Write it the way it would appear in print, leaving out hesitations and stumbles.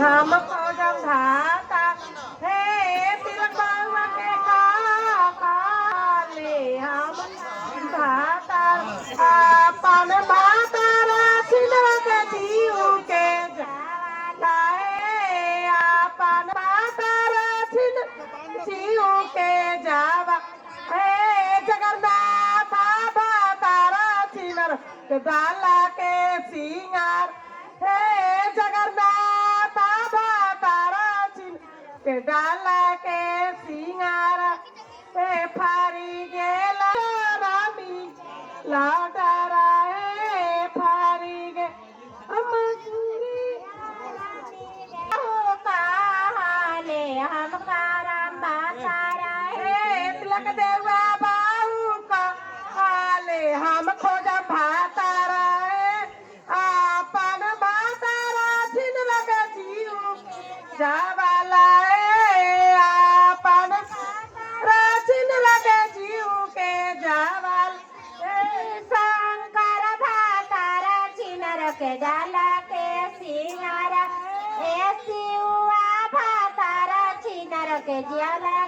हमको जब भाता हे तिलक बाबा के काले हम भाता अपन भाता रासिन के जीव के जाला हे अपन भाता रासिन जीव के जावा हे जगन्नाथ भाता रासिन के डाला के सिंगार हे जगन्नाथ के डाला के सिंगार हे फारी गेला रामी लाडरा हे फारी गे अमरी हो काले हम कारम तारा हे तिलक देवा बाहु का हाले हम खोजा भातारा आपन भातारा छिन लगा जीव जावाला आपन रासिन लगे जीव के जावाल शंकर भातारा छिनर के डाला के सिंगारा ए शिवा भातारा छिनर के जाला